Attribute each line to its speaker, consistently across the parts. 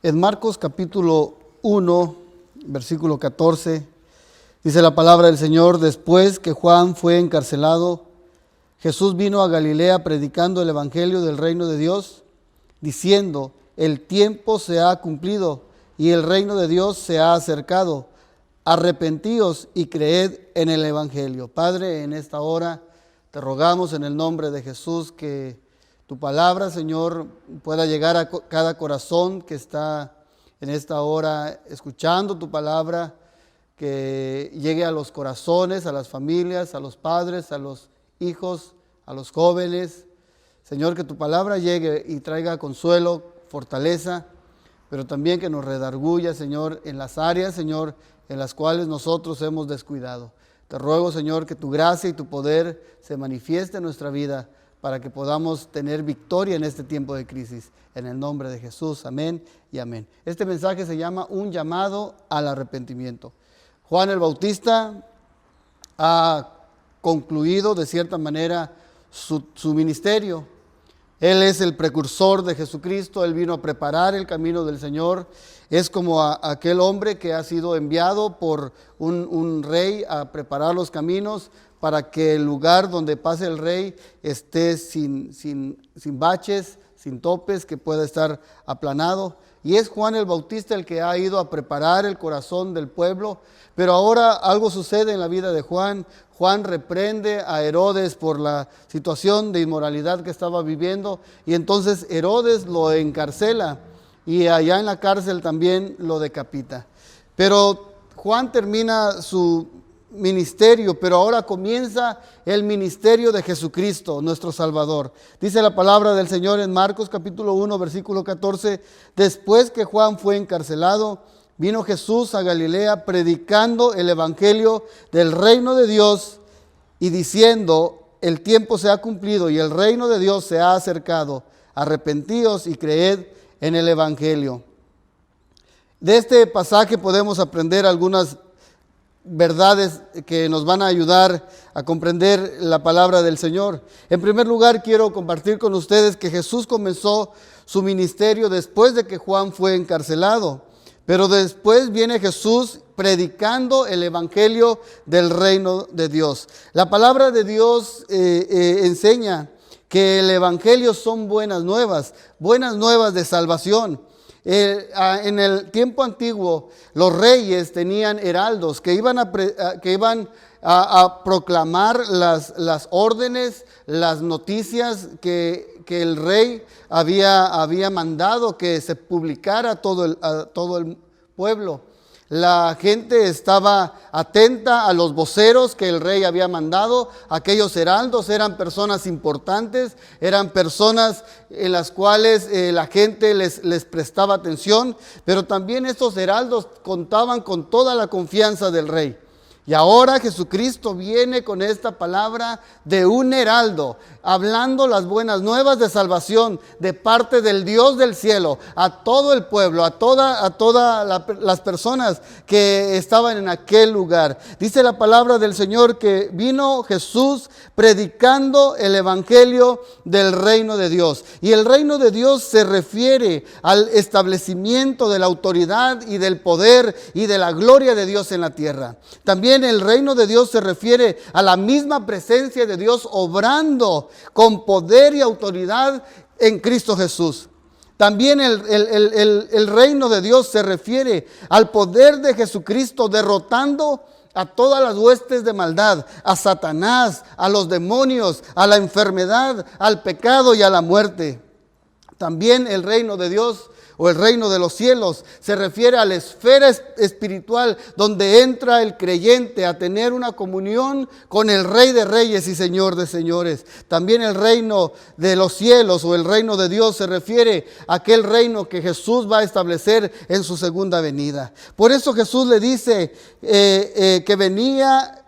Speaker 1: En Marcos capítulo 1, versículo 14, dice la palabra del Señor: después que Juan fue encarcelado, Jesús vino a Galilea predicando el evangelio del reino de Dios, diciendo: el tiempo se ha cumplido y el reino de Dios se ha acercado. Arrepentíos y creed en el evangelio. Padre, en esta hora te rogamos en el nombre de Jesús que tu palabra, Señor, pueda llegar a cada corazón que está en esta hora escuchando tu palabra, que llegue a los corazones, a las familias, a los padres, a los hijos, a los jóvenes. Señor, que tu palabra llegue y traiga consuelo, fortaleza, pero también que nos redarguya, Señor, en las áreas, Señor, en las cuales nosotros hemos descuidado. Te ruego, Señor, que tu gracia y tu poder se manifieste en nuestra vida para que podamos tener victoria en este tiempo de crisis. En el nombre de Jesús, amén y amén. Este mensaje se llama un llamado al arrepentimiento. Juan el Bautista ha concluido de cierta manera su ministerio. Él es el precursor de Jesucristo. Él vino a preparar el camino del Señor. Es como aquel hombre que ha sido enviado por un rey a preparar los caminos para que el lugar donde pase el rey esté sin baches, sin topes, que pueda estar aplanado. Y es Juan el Bautista el que ha ido a preparar el corazón del pueblo. Pero ahora algo sucede en la vida de Juan. Juan reprende a Herodes por la situación de inmoralidad que estaba viviendo, y entonces Herodes lo encarcela y allá en la cárcel también lo decapita. Pero Juan termina su ministerio, pero ahora comienza el ministerio de Jesucristo, nuestro Salvador. Dice la palabra del Señor en Marcos capítulo 1, versículo 14: después que Juan fue encarcelado, vino Jesús a Galilea predicando el evangelio del reino de Dios y diciendo: el tiempo se ha cumplido y el reino de Dios se ha acercado. Arrepentíos y creed en el evangelio. De este pasaje podemos aprender algunas verdades que nos van a ayudar a comprender la palabra del Señor. En primer lugar, quiero compartir con ustedes que Jesús comenzó su ministerio después de que Juan fue encarcelado. Pero después viene Jesús predicando el evangelio del reino de Dios. La palabra de Dios enseña que el evangelio son buenas nuevas de salvación. En el tiempo antiguo, los reyes tenían heraldos que iban a proclamar las órdenes, las noticias que el rey había mandado que se publicara a todo el pueblo. La gente estaba atenta a los voceros que el rey había mandado. Aquellos heraldos eran personas importantes, eran personas en las cuales la gente les prestaba atención, pero también estos heraldos contaban con toda la confianza del rey. Y ahora Jesucristo viene con esta palabra de un heraldo, hablando las buenas nuevas de salvación de parte del Dios del cielo, a todo el pueblo, a todas las personas que estaban en aquel lugar. Dice la palabra del Señor que vino Jesús predicando el evangelio del reino de Dios. Y el reino de Dios se refiere al establecimiento de la autoridad y del poder y de la gloria de Dios en la tierra. También el reino de Dios se refiere a la misma presencia de Dios obrando con poder y autoridad en Cristo Jesús. También el reino de Dios se refiere al poder de Jesucristo derrotando a todas las huestes de maldad, a Satanás, a los demonios, a la enfermedad, al pecado y a la muerte. También el reino de Dios o el reino de los cielos se refiere a la esfera espiritual donde entra el creyente a tener una comunión con el Rey de Reyes y Señor de Señores. También el reino de los cielos o el reino de Dios se refiere a aquel reino que Jesús va a establecer en su segunda venida. Por eso Jesús le dice que venía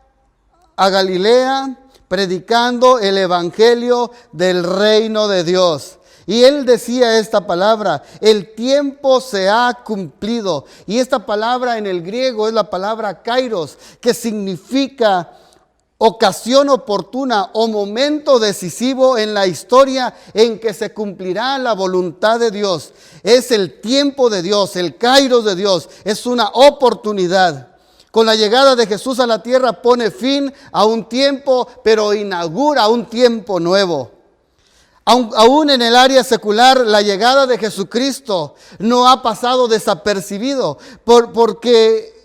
Speaker 1: a Galilea predicando el evangelio del reino de Dios. Y él decía esta palabra: el tiempo se ha cumplido. Y esta palabra en el griego es la palabra kairos, que significa ocasión oportuna o momento decisivo en la historia en que se cumplirá la voluntad de Dios. Es el tiempo de Dios, el kairos de Dios, es una oportunidad. Con la llegada de Jesús a la tierra pone fin a un tiempo, pero inaugura un tiempo nuevo. Aún en el área secular, la llegada de Jesucristo no ha pasado desapercibido, porque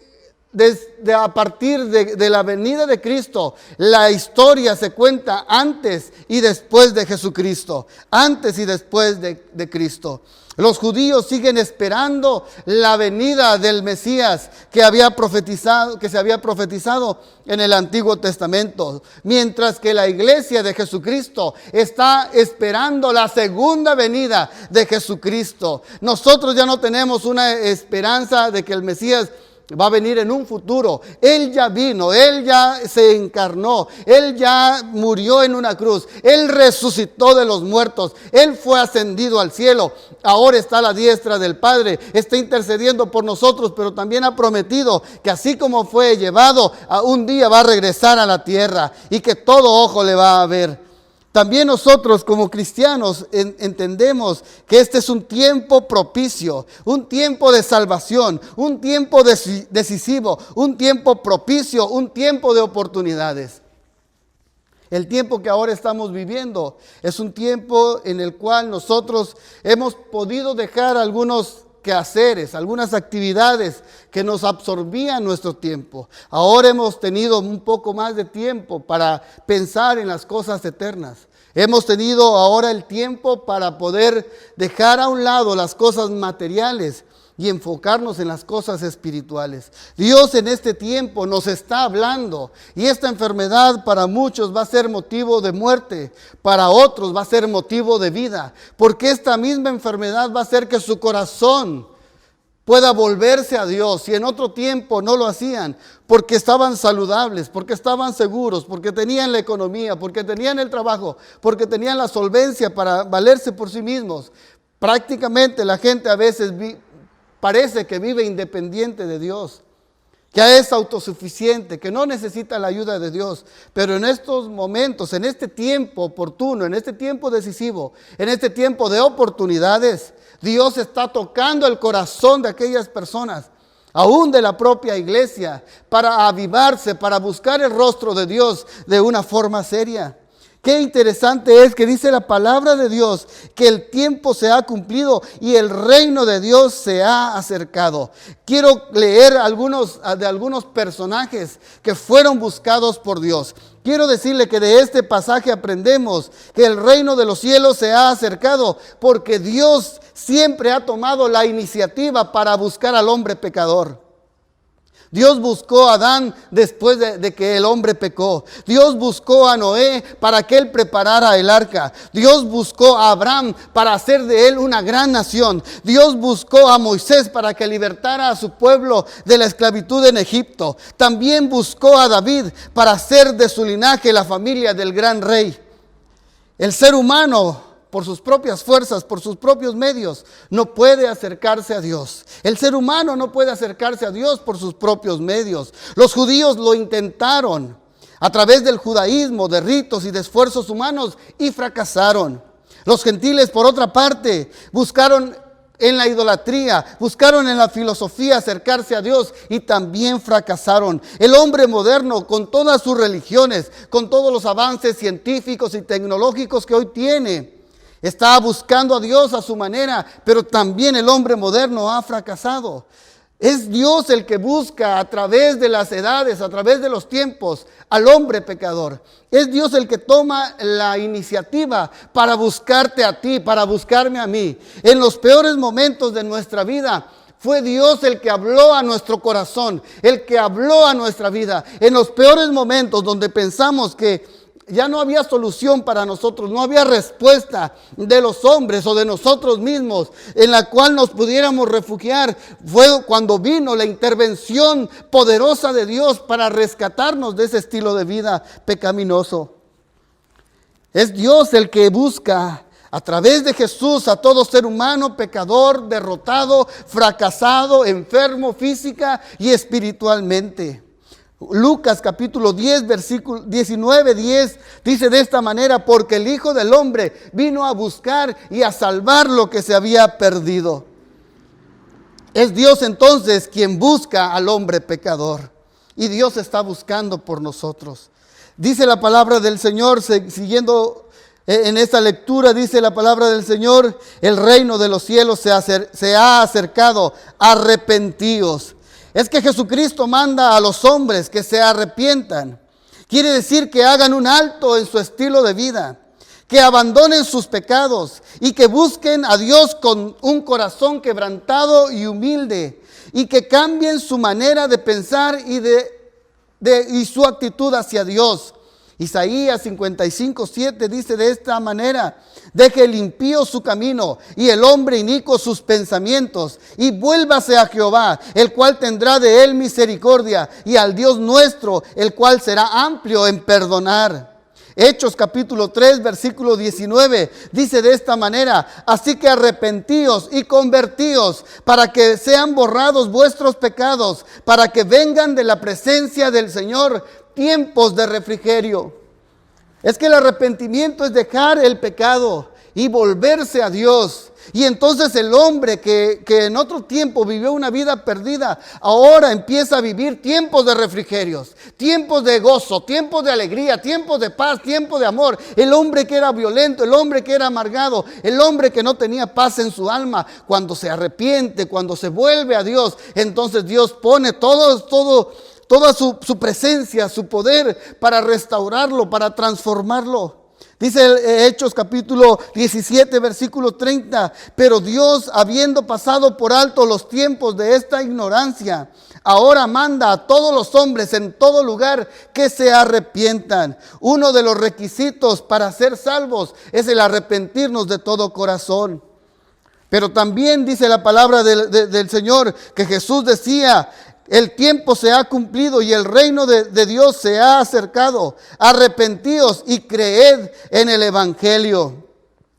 Speaker 1: a partir de la venida de Cristo, la historia se cuenta antes y después de Jesucristo, antes y después de Cristo. Los judíos siguen esperando la venida del Mesías que se había profetizado en el Antiguo Testamento, mientras que la iglesia de Jesucristo está esperando la segunda venida de Jesucristo. Nosotros ya no tenemos una esperanza de que el Mesías va a venir en un futuro. Él ya vino, Él ya se encarnó, Él ya murió en una cruz, Él resucitó de los muertos, Él fue ascendido al cielo, ahora está a la diestra del Padre, está intercediendo por nosotros, pero también ha prometido que así como fue llevado, un día va a regresar a la tierra y que todo ojo le va a ver. También nosotros como cristianos entendemos que este es un tiempo propicio, un tiempo de salvación, un tiempo decisivo, un tiempo propicio, un tiempo de oportunidades. El tiempo que ahora estamos viviendo es un tiempo en el cual nosotros hemos podido dejar algunos quehaceres, algunas actividades que nos absorbían nuestro tiempo. Ahora hemos tenido un poco más de tiempo para pensar en las cosas eternas. Hemos tenido ahora el tiempo para poder dejar a un lado las cosas materiales y enfocarnos en las cosas espirituales. Dios en este tiempo nos está hablando, y esta enfermedad para muchos va a ser motivo de muerte, para otros va a ser motivo de vida, porque esta misma enfermedad va a hacer que su corazón pueda volverse a Dios, y en otro tiempo no lo hacían, porque estaban saludables, porque estaban seguros, porque tenían la economía, porque tenían el trabajo, porque tenían la solvencia para valerse por sí mismos. Prácticamente la gente a veces parece que vive independiente de Dios, que es autosuficiente, que no necesita la ayuda de Dios. Pero en estos momentos, en este tiempo oportuno, en este tiempo decisivo, en este tiempo de oportunidades, Dios está tocando el corazón de aquellas personas, aún de la propia iglesia, para avivarse, para buscar el rostro de Dios de una forma seria. Qué interesante es que dice la palabra de Dios que el tiempo se ha cumplido y el reino de Dios se ha acercado. Quiero leer de algunos personajes que fueron buscados por Dios. Quiero decirle que de este pasaje aprendemos que el reino de los cielos se ha acercado porque Dios siempre ha tomado la iniciativa para buscar al hombre pecador. Dios buscó a Adán después de que el hombre pecó. Dios buscó a Noé para que él preparara el arca. Dios buscó a Abraham para hacer de él una gran nación. Dios buscó a Moisés para que libertara a su pueblo de la esclavitud en Egipto. También buscó a David para hacer de su linaje la familia del gran rey. El ser humano, por sus propias fuerzas, por sus propios medios, no puede acercarse a Dios. El ser humano no puede acercarse a Dios por sus propios medios. Los judíos lo intentaron a través del judaísmo, de ritos y de esfuerzos humanos, y fracasaron. Los gentiles, por otra parte, buscaron en la idolatría, buscaron en la filosofía acercarse a Dios y también fracasaron. El hombre moderno, con todas sus religiones, con todos los avances científicos y tecnológicos que hoy tiene, está buscando a Dios a su manera, pero también el hombre moderno ha fracasado. Es Dios el que busca a través de las edades, a través de los tiempos, al hombre pecador. Es Dios el que toma la iniciativa para buscarte a ti, para buscarme a mí. En los peores momentos de nuestra vida, fue Dios el que habló a nuestro corazón, el que habló a nuestra vida. En los peores momentos donde pensamos que ya no había solución para nosotros, no había respuesta de los hombres o de nosotros mismos en la cual nos pudiéramos refugiar, fue cuando vino la intervención poderosa de Dios para rescatarnos de ese estilo de vida pecaminoso. Es Dios el que busca a través de Jesús a todo ser humano pecador, derrotado, fracasado, enfermo física y espiritualmente. Lucas capítulo 10, versículo 19, 10, dice de esta manera: porque el Hijo del Hombre vino a buscar y a salvar lo que se había perdido. Es Dios entonces quien busca al hombre pecador, y Dios está buscando por nosotros. Dice la palabra del Señor, siguiendo en esta lectura, dice la palabra del Señor: el reino de los cielos se ha acercado, arrepentíos. Es que Jesucristo manda a los hombres que se arrepientan. Quiere decir que hagan un alto en su estilo de vida, que abandonen sus pecados y que busquen a Dios con un corazón quebrantado y humilde, y que cambien su manera de pensar y su actitud hacia Dios. Isaías 55:7 dice de esta manera: deje el impío su camino y el hombre inicuo sus pensamientos, y vuélvase a Jehová, el cual tendrá de él misericordia, y al Dios nuestro, el cual será amplio en perdonar. Hechos capítulo 3, versículo 19, dice de esta manera: así que arrepentíos y convertíos, para que sean borrados vuestros pecados, para que vengan de la presencia del Señor tiempos de refrigerio. Es que el arrepentimiento es dejar el pecado y volverse a Dios. Y entonces el hombre que en otro tiempo vivió una vida perdida, ahora empieza a vivir tiempos de refrigerios, tiempos de gozo, tiempos de alegría, tiempos de paz, tiempos de amor. El hombre que era violento, el hombre que era amargado, el hombre que no tenía paz en su alma, cuando se arrepiente, cuando se vuelve a Dios, entonces Dios pone toda su presencia, su poder para restaurarlo, para transformarlo. Dice Hechos capítulo 17, versículo 30, pero Dios, habiendo pasado por alto los tiempos de esta ignorancia, ahora manda a todos los hombres en todo lugar que se arrepientan. Uno de los requisitos para ser salvos es el arrepentirnos de todo corazón. Pero también dice la palabra del Señor que Jesús decía: el tiempo se ha cumplido y el reino de Dios se ha acercado. Arrepentíos y creed en el evangelio.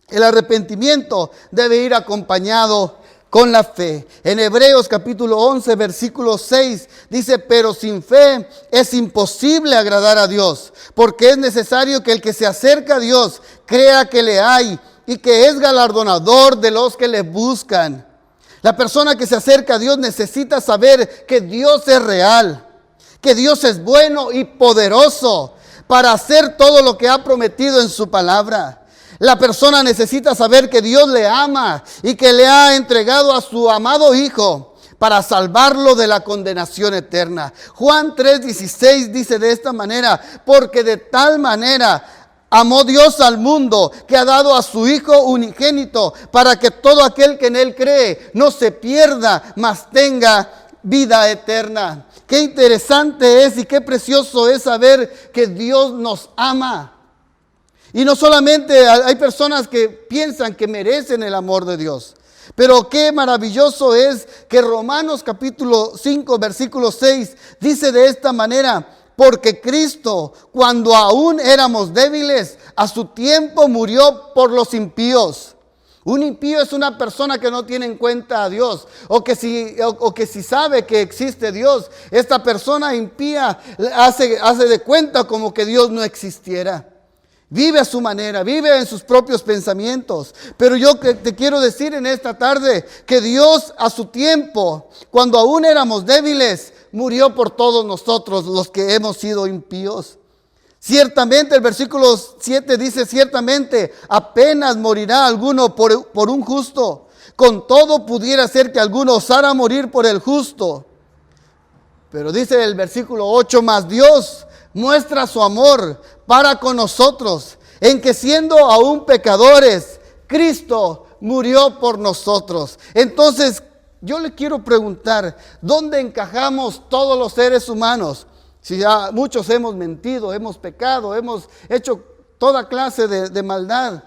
Speaker 1: El arrepentimiento debe ir acompañado con la fe. En Hebreos capítulo 11, versículo 6 dice: pero sin fe es imposible agradar a Dios, porque es necesario que el que se acerca a Dios crea que le hay y que es galardonador de los que le buscan. La persona que se acerca a Dios necesita saber que Dios es real, que Dios es bueno y poderoso para hacer todo lo que ha prometido en su palabra. La persona necesita saber que Dios le ama y que le ha entregado a su amado Hijo para salvarlo de la condenación eterna. Juan 3:16 dice de esta manera: porque de tal manera amó Dios al mundo, que ha dado a su Hijo unigénito, para que todo aquel que en Él cree no se pierda, mas tenga vida eterna. Qué interesante es y qué precioso es saber que Dios nos ama. Y no solamente hay personas que piensan que merecen el amor de Dios, pero qué maravilloso es que Romanos capítulo 5, versículo 6 dice de esta manera: porque Cristo, cuando aún éramos débiles, a su tiempo murió por los impíos. Un impío es una persona que no tiene en cuenta a Dios, o que si sabe que existe Dios, esta persona impía hace de cuenta como que Dios no existiera. Vive a su manera, vive en sus propios pensamientos. Pero yo te quiero decir en esta tarde que Dios a su tiempo, cuando aún éramos débiles, murió por todos nosotros los que hemos sido impíos. Ciertamente el versículo 7 dice: ciertamente apenas morirá alguno por un justo. Con todo pudiera ser que alguno osara morir por el justo. Pero dice el versículo 8: mas Dios muestra su amor para con nosotros, en que siendo aún pecadores, Cristo murió por nosotros. Entonces, yo le quiero preguntar: ¿dónde encajamos todos los seres humanos? Si ya muchos hemos mentido, hemos pecado, hemos hecho toda clase de maldad,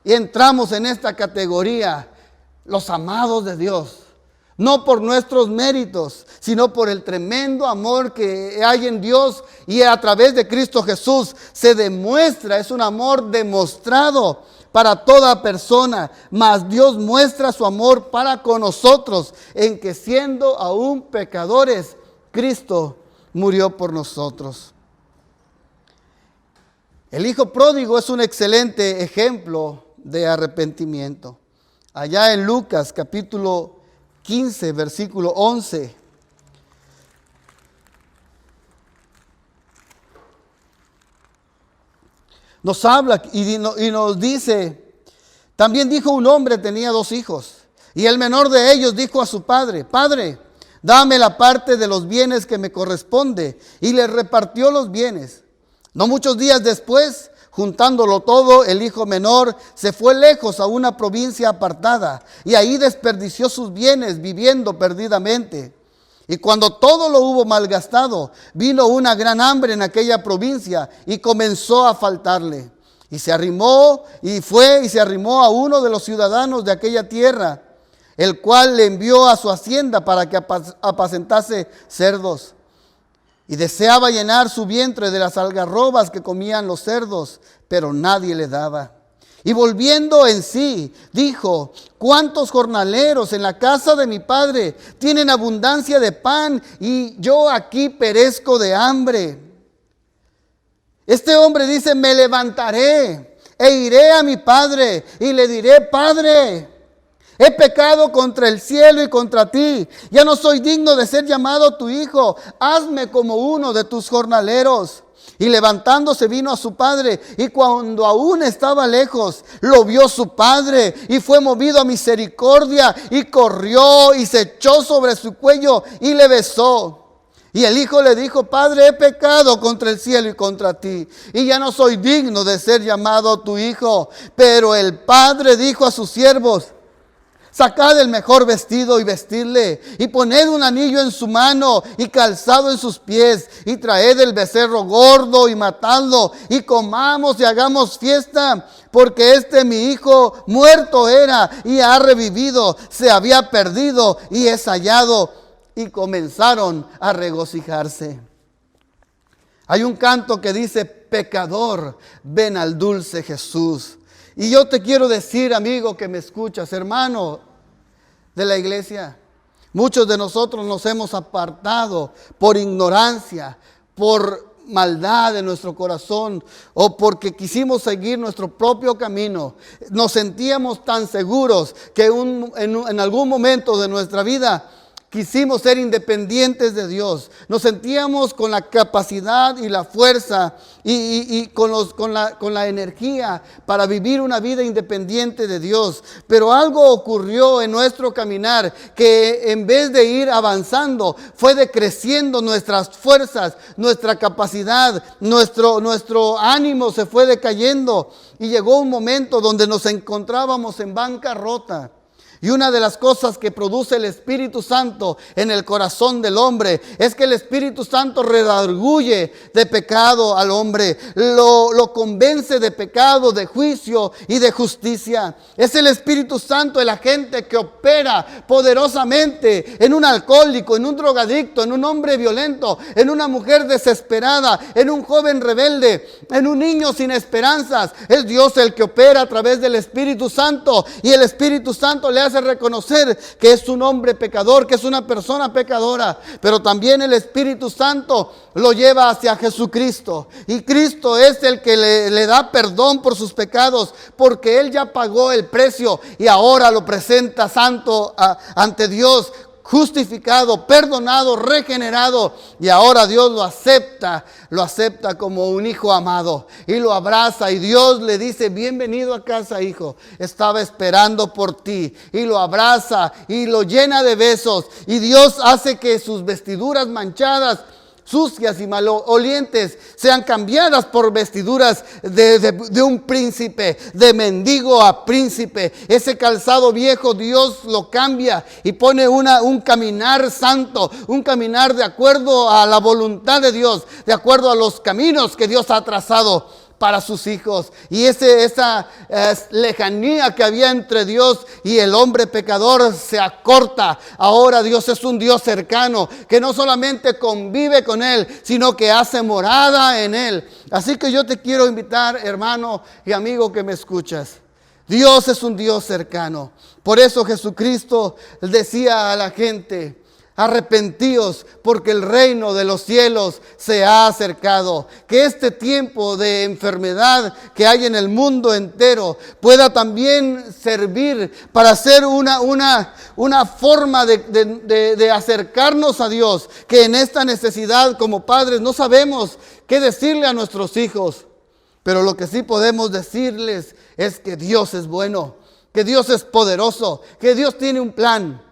Speaker 1: y entramos en esta categoría, los amados de Dios. No por nuestros méritos, sino por el tremendo amor que hay en Dios, y a través de Cristo Jesús se demuestra, es un amor demostrado para toda persona. Mas Dios muestra su amor para con nosotros, en que siendo aún pecadores, Cristo murió por nosotros. El hijo pródigo es un excelente ejemplo de arrepentimiento. Allá en Lucas capítulo 15, versículo 11. Nos habla y nos dice, también dijo un hombre, tenía 2 hijos, y el menor de ellos dijo a su padre, Padre, dame la parte de los bienes que me corresponde, y le repartió los bienes. No muchos días después, juntándolo todo, el hijo menor se fue lejos a una provincia apartada, y ahí desperdició sus bienes viviendo perdidamente. Y cuando todo lo hubo malgastado, vino una gran hambre en aquella provincia y comenzó a faltarle. Y se arrimó a uno de los ciudadanos de aquella tierra, el cual le envió a su hacienda para que apacentase cerdos. Y deseaba llenar su vientre de las algarrobas que comían los cerdos, pero nadie le daba. Y volviendo en sí, dijo, ¿cuántos jornaleros en la casa de mi padre tienen abundancia de pan y yo aquí perezco de hambre? Este hombre dice, me levantaré e iré a mi padre y le diré, Padre, he pecado contra el cielo y contra ti. Ya no soy digno de ser llamado tu hijo. Hazme como uno de tus jornaleros. Y levantándose vino a su padre, y cuando aún estaba lejos, lo vio su padre, y fue movido a misericordia, y corrió, y se echó sobre su cuello, y le besó. Y el hijo le dijo, Padre, he pecado contra el cielo y contra ti, y ya no soy digno de ser llamado tu hijo. Pero el padre dijo a sus siervos, sacad el mejor vestido y vestidle, y poned un anillo en su mano y calzado en sus pies, y traed el becerro gordo y matadlo, y comamos y hagamos fiesta, porque mi hijo muerto era y ha revivido, se había perdido y es hallado. Y comenzaron a regocijarse. Hay un canto que dice, pecador, ven al dulce Jesús. Y yo te quiero decir, amigo que me escuchas, hermano de la iglesia, muchos de nosotros nos hemos apartado por ignorancia, por maldad en nuestro corazón o porque quisimos seguir nuestro propio camino. Nos sentíamos tan seguros que en algún momento de nuestra vida quisimos ser independientes de Dios. Nos sentíamos con la capacidad y la fuerza y con la energía para vivir una vida independiente de Dios. Pero algo ocurrió en nuestro caminar que en vez de ir avanzando, fue decreciendo nuestras fuerzas, nuestra capacidad, nuestro ánimo se fue decayendo. Y llegó un momento donde nos encontrábamos en bancarrota. Y una de las cosas que produce el Espíritu Santo en el corazón del hombre es que el Espíritu Santo redarguye de pecado al hombre, lo convence de pecado, de juicio y de justicia. Es el Espíritu Santo el agente que opera poderosamente en un alcohólico, en un drogadicto, en un hombre violento, en una mujer desesperada, en un joven rebelde, en un niño sin esperanzas. Es Dios el que opera a través del Espíritu Santo, y el Espíritu Santo le hace reconocer que es un hombre pecador, que es una persona pecadora, pero también el Espíritu Santo lo lleva hacia Jesucristo, y Cristo es el que le da perdón por sus pecados, porque Él ya pagó el precio y ahora lo presenta santo ante Dios, justificado, perdonado, regenerado, y ahora Dios lo acepta como un hijo amado y lo abraza, y Dios le dice, bienvenido a casa, hijo, estaba esperando por ti, y lo abraza y lo llena de besos, y Dios hace que sus vestiduras manchadas, sucias y malolientes sean cambiadas por vestiduras de un príncipe, de mendigo a príncipe. Ese calzado viejo Dios lo cambia y pone un caminar santo, un caminar de acuerdo a la voluntad de Dios, de acuerdo a los caminos que Dios ha trazado para sus hijos. Y esa lejanía que había entre Dios y el hombre pecador se acorta. Ahora Dios es un Dios cercano, que no solamente convive con Él, sino que hace morada en Él. Así que yo te quiero invitar, hermano y amigo que me escuchas. Dios es un Dios cercano. Por eso Jesucristo decía a la gente, Arrepentíos, porque el reino de los cielos se ha acercado. Que este tiempo de enfermedad que hay en el mundo entero pueda también servir para ser una forma de acercarnos a Dios. Que en esta necesidad como padres no sabemos qué decirle a nuestros hijos, pero lo que sí podemos decirles es que Dios es bueno, que Dios es poderoso, que Dios tiene un plan.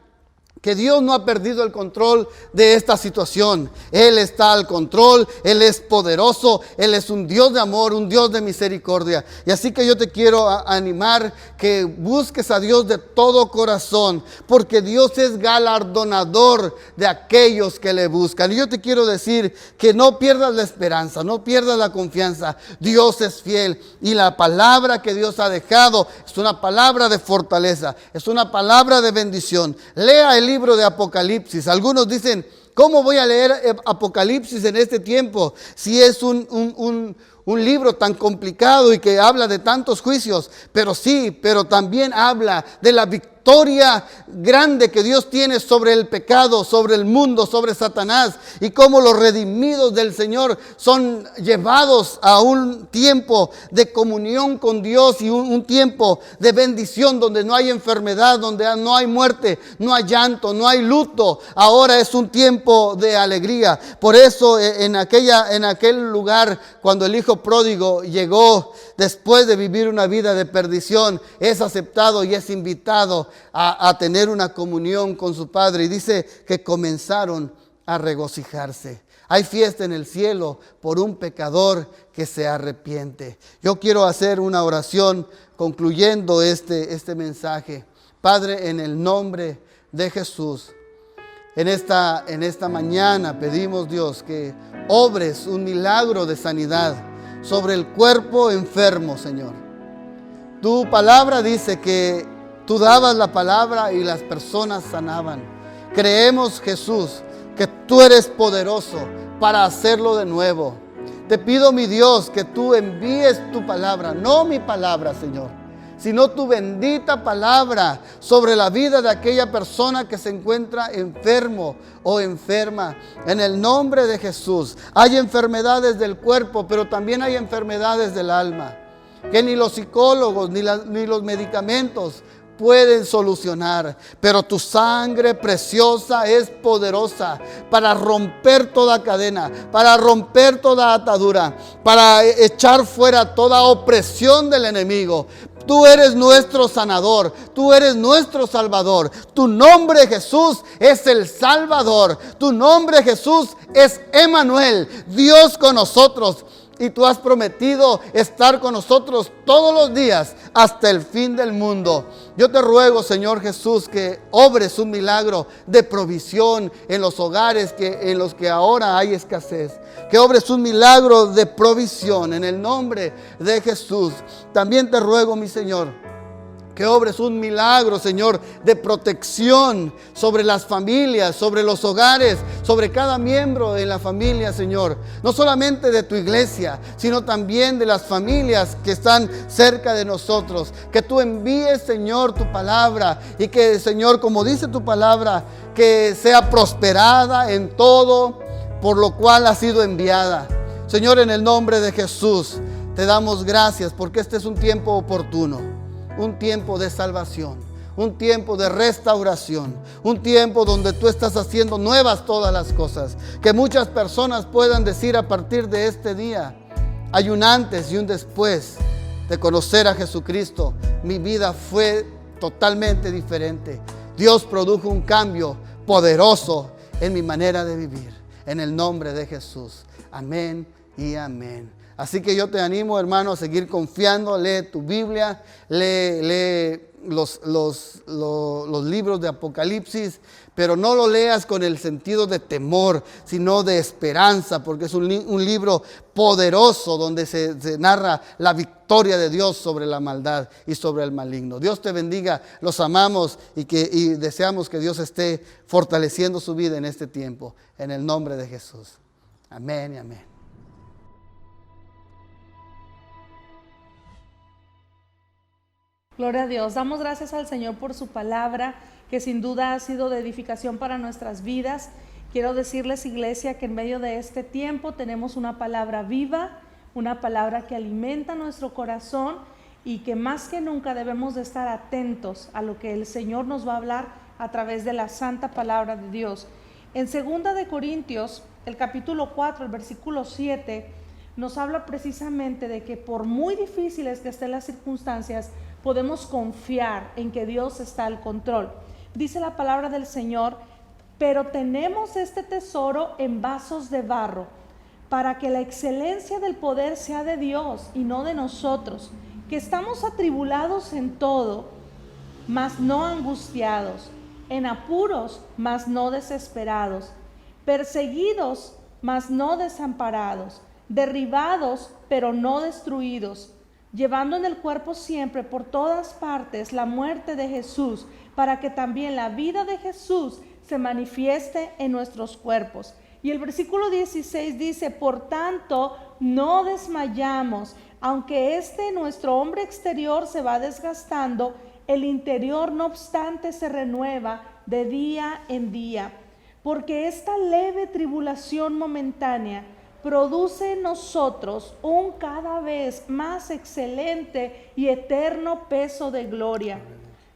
Speaker 1: Que Dios no ha perdido el control de esta situación. Él está al control, Él es poderoso, Él es un Dios de amor, un Dios de misericordia. Y así que yo te quiero animar que busques a Dios de todo corazón, porque Dios es galardonador de aquellos que le buscan. Y yo te quiero decir que no pierdas la esperanza, no pierdas la confianza. Dios es fiel y la palabra que Dios ha dejado es una palabra de fortaleza, es una palabra de bendición. Lea el libro de Apocalipsis. Algunos dicen, ¿cómo voy a leer Apocalipsis en este tiempo si es un libro tan complicado y que habla de tantos juicios? Pero sí, pero también habla de la victoria grande que Dios tiene sobre el pecado, sobre el mundo, sobre Satanás, y cómo los redimidos del Señor son llevados a un tiempo de comunión con Dios y un tiempo de bendición donde no hay enfermedad, donde no hay muerte, no hay llanto, no hay luto. Ahora es un tiempo de alegría. Por eso en aquel lugar, cuando el hijo pródigo llegó después de vivir una vida de perdición, es aceptado y es invitado a tener una comunión con su padre. Y dice que comenzaron a regocijarse. Hay fiesta en el cielo por un pecador que se arrepiente. Yo quiero hacer una oración concluyendo este mensaje. Padre, en el nombre de Jesús, en esta mañana pedimos, Dios, que obres un milagro de sanidad sobre el cuerpo enfermo, Señor. Tu palabra dice que tú dabas la palabra y las personas sanaban. Creemos, Jesús, que tú eres poderoso para hacerlo de nuevo. Te pido, mi Dios, que tú envíes tu palabra, no mi palabra, Señor, sino tu bendita palabra sobre la vida de aquella persona que se encuentra enfermo o enferma. En el nombre de Jesús. Hay enfermedades del cuerpo, pero también hay enfermedades del alma, que ni los psicólogos ni los medicamentos pueden solucionar, pero tu sangre preciosa es poderosa para romper toda cadena, para romper toda atadura, para echar fuera toda opresión del enemigo. Tú eres nuestro sanador, tú eres nuestro salvador. Tu nombre, Jesús, es el Salvador. Tu nombre, Jesús, es Emmanuel, Dios con nosotros. Y tú has prometido estar con nosotros todos los días hasta el fin del mundo. Yo te ruego, Señor Jesús, que obres un milagro de provisión en los hogares en los que ahora hay escasez. Que obres un milagro de provisión en el nombre de Jesús. También te ruego, mi Señor, que obres un milagro, Señor, de protección sobre las familias, sobre los hogares, sobre cada miembro de la familia, Señor. No solamente de tu iglesia, sino también de las familias que están cerca de nosotros. Que tú envíes, Señor, tu palabra y que, Señor, como dice tu palabra, que sea prosperada en todo por lo cual ha sido enviada. Señor, en el nombre de Jesús, te damos gracias porque este es un tiempo oportuno. Un tiempo de salvación, un tiempo de restauración, un tiempo donde tú estás haciendo nuevas todas las cosas. Que muchas personas puedan decir a partir de este día, hay un antes y un después de conocer a Jesucristo. Mi vida fue totalmente diferente. Dios produjo un cambio poderoso en mi manera de vivir. En el nombre de Jesús. Amén y amén. Así que yo te animo, hermano, a seguir confiando. Lee tu Biblia, lee los libros de Apocalipsis, pero no lo leas con el sentido de temor, sino de esperanza, porque es un libro poderoso donde se narra la victoria de Dios sobre la maldad y sobre el maligno. Dios te bendiga, los amamos y deseamos que Dios esté fortaleciendo su vida en este tiempo, en el nombre de Jesús. Amén y amén.
Speaker 2: Gloria a Dios. Damos gracias al Señor por su palabra, que sin duda ha sido de edificación para nuestras vidas. Quiero decirles, iglesia, que en medio de este tiempo tenemos una palabra viva, una palabra que alimenta nuestro corazón y que más que nunca debemos de estar atentos a lo que el Señor nos va a hablar a través de la santa palabra de Dios. En 2 de Corintios, el capítulo 4, el versículo 7, nos habla precisamente de que por muy difíciles que estén las circunstancias, podemos confiar en que Dios está al control. Dice la palabra del Señor: pero tenemos este tesoro en vasos de barro, para que la excelencia del poder sea de Dios y no de nosotros, que estamos atribulados en todo, mas no angustiados, en apuros, mas no desesperados, perseguidos, mas no desamparados, derribados, pero no destruidos, llevando en el cuerpo siempre por todas partes la muerte de Jesús, para que también la vida de Jesús se manifieste en nuestros cuerpos. Y el versículo 16 dice: por tanto, no desmayamos, aunque nuestro hombre exterior se va desgastando, el interior no obstante se renueva de día en día, porque esta leve tribulación momentánea produce en nosotros un cada vez más excelente y eterno peso de gloria,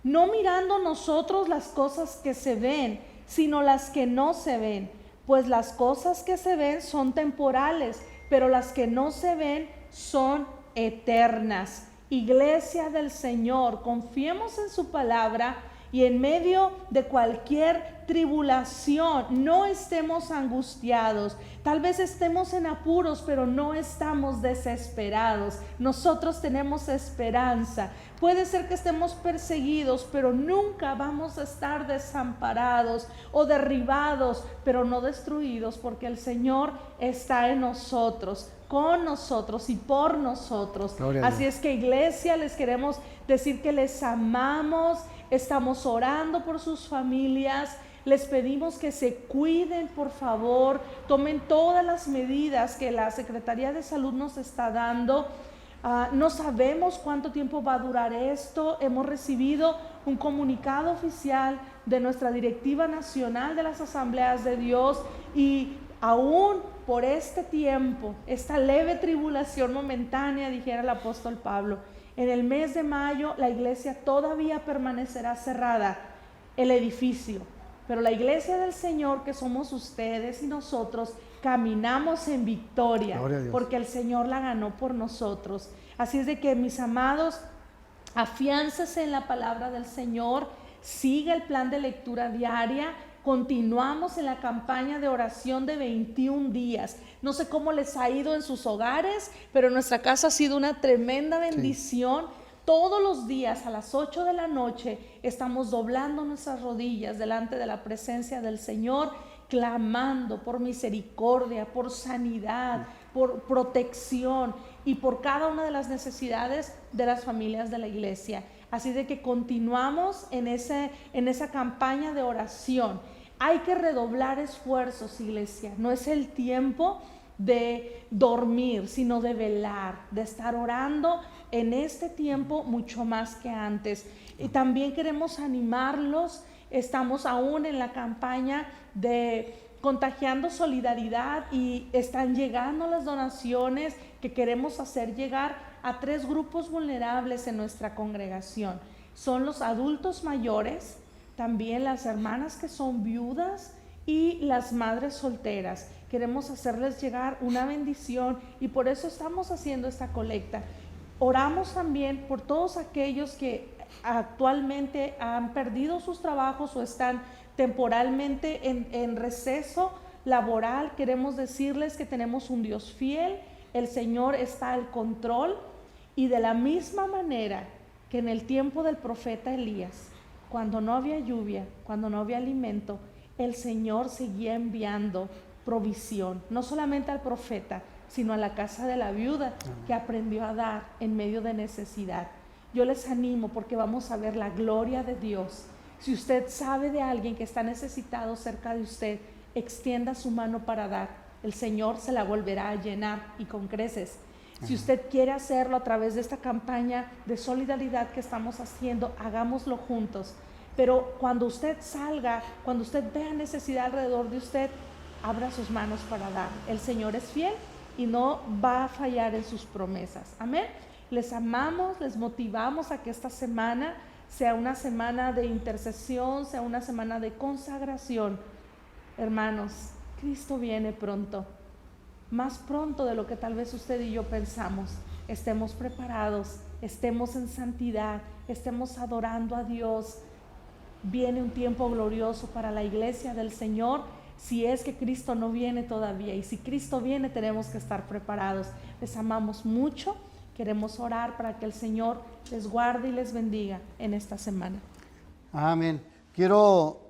Speaker 2: no mirando nosotros las cosas que se ven, sino las que no se ven, pues las cosas que se ven son temporales, pero las que no se ven son eternas. Iglesia del Señor, confiemos en su palabra y en medio de cualquier tribulación no estemos angustiados. Tal vez estemos en apuros, pero no estamos desesperados. Nosotros tenemos esperanza. Puede ser que estemos perseguidos, pero nunca vamos a estar desamparados o derribados, pero no destruidos, porque el Señor está en nosotros, con nosotros y por nosotros. Así es que, iglesia, les queremos decir que les amamos, estamos orando por sus familias, les pedimos que se cuiden, por favor, tomen todas las medidas que la Secretaría de Salud nos está dando. No sabemos cuánto tiempo va a durar esto. Hemos recibido un comunicado oficial de nuestra directiva nacional de las Asambleas de Dios, y aún por este tiempo, esta leve tribulación momentánea, dijera el apóstol Pablo, en el mes de mayo la iglesia todavía permanecerá cerrada, el edificio, pero la iglesia del Señor, que somos ustedes y nosotros, caminamos en victoria, porque el Señor la ganó por nosotros. Así es de que, mis amados, afiánzase en la palabra del Señor, siga el plan de lectura diaria. Continuamos en la campaña de oración de 21 días. No sé cómo les ha ido en sus hogares, pero en nuestra casa ha sido una tremenda bendición. Sí. Todos los días a las 8 de la noche estamos doblando nuestras rodillas delante de la presencia del Señor, clamando por misericordia, por sanidad, por protección y por cada una de las necesidades de las familias de la iglesia. Así de que continuamos en esa campaña de oración. Hay que redoblar esfuerzos, iglesia. No es el tiempo de dormir, sino de velar, de estar orando en este tiempo mucho más que antes. Y también queremos animarlos. Estamos aún en la campaña de Contagiando Solidaridad y están llegando las donaciones que queremos hacer llegar a 3 grupos vulnerables en nuestra congregación. Son los adultos mayores, también las hermanas que son viudas y las madres solteras. Queremos hacerles llegar una bendición y por eso estamos haciendo esta colecta. Oramos también por todos aquellos que actualmente han perdido sus trabajos o están temporalmente en receso laboral. Queremos decirles que tenemos un Dios fiel, el Señor está al control, y de la misma manera que en el tiempo del profeta Elías, cuando no había lluvia, cuando no había alimento, el Señor seguía enviando provisión, no solamente al profeta, sino a la casa de la viuda que aprendió a dar en medio de necesidad. Yo les animo porque vamos a ver la gloria de Dios. Si usted sabe de alguien que está necesitado cerca de usted, extienda su mano para dar. El Señor se la volverá a llenar y con creces. Si usted quiere hacerlo a través de esta campaña de solidaridad que estamos haciendo, hagámoslo juntos. Pero cuando usted salga, cuando usted vea necesidad alrededor de usted, abra sus manos para dar. El Señor es fiel y no va a fallar en sus promesas. Amén. Les amamos, les motivamos a que esta semana sea una semana de intercesión, sea una semana de consagración. Hermanos, Cristo viene pronto, más pronto de lo que tal vez usted y yo pensamos. Estemos preparados, estemos en santidad, estemos adorando a Dios. Viene un tiempo glorioso para la iglesia del Señor, si es que Cristo no viene todavía. Y si Cristo viene, tenemos que estar preparados. Les amamos mucho. Queremos orar para que el Señor les guarde y les bendiga en esta semana.
Speaker 1: Amén. Quiero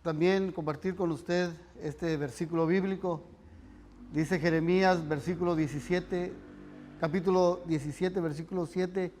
Speaker 1: también compartir con usted este versículo bíblico. Dice Jeremías, versículo 17, capítulo 17, versículo 7.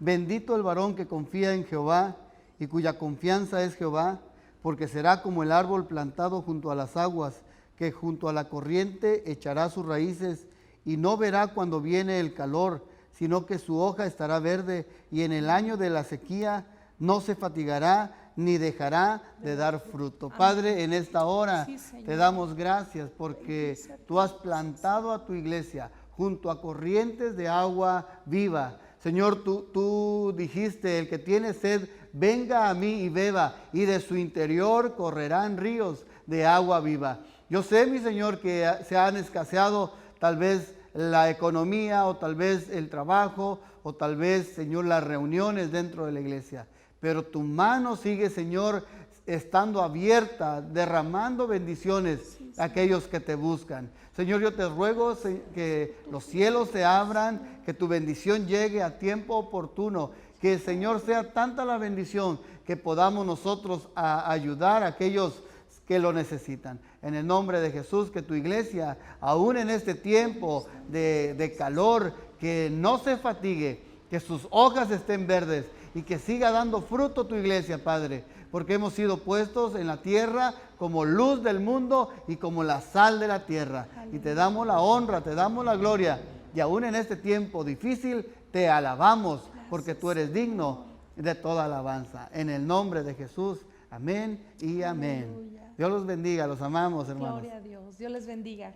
Speaker 1: Bendito el varón que confía en Jehová y cuya confianza es Jehová, porque será como el árbol plantado junto a las aguas, que junto a la corriente echará sus raíces y no verá cuando viene el calor, sino que su hoja estará verde, y en el año de la sequía no se fatigará ni dejará de dar fruto. Padre, en esta hora te damos gracias porque tú has plantado a tu iglesia junto a corrientes de agua viva. Señor, tú dijiste, el que tiene sed, venga a mí y beba, y de su interior correrán ríos de agua viva. Yo sé, mi Señor, que se han escaseado tal vez la economía, o tal vez el trabajo, o tal vez, Señor, las reuniones dentro de la iglesia. Pero tu mano sigue, Señor, estando abierta, derramando bendiciones a aquellos que te buscan. Señor, yo te ruego que los cielos se abran, que tu bendición llegue a tiempo oportuno, que, Señor, sea tanta la bendición que podamos nosotros ayudar a aquellos que lo necesitan. En el nombre de Jesús, que tu iglesia, aún en este tiempo de calor, que no se fatigue, que sus hojas estén verdes y que siga dando fruto tu iglesia, Padre, porque hemos sido puestos en la tierra como luz del mundo y como la sal de la tierra. Y te damos la honra, te damos la gloria, y aún en este tiempo difícil te alabamos, porque tú eres digno de toda alabanza. En el nombre de Jesús, amén y amén.
Speaker 2: Aleluya.
Speaker 1: Dios los bendiga, los amamos, hermanos.
Speaker 2: Gloria a Dios. Dios les bendiga.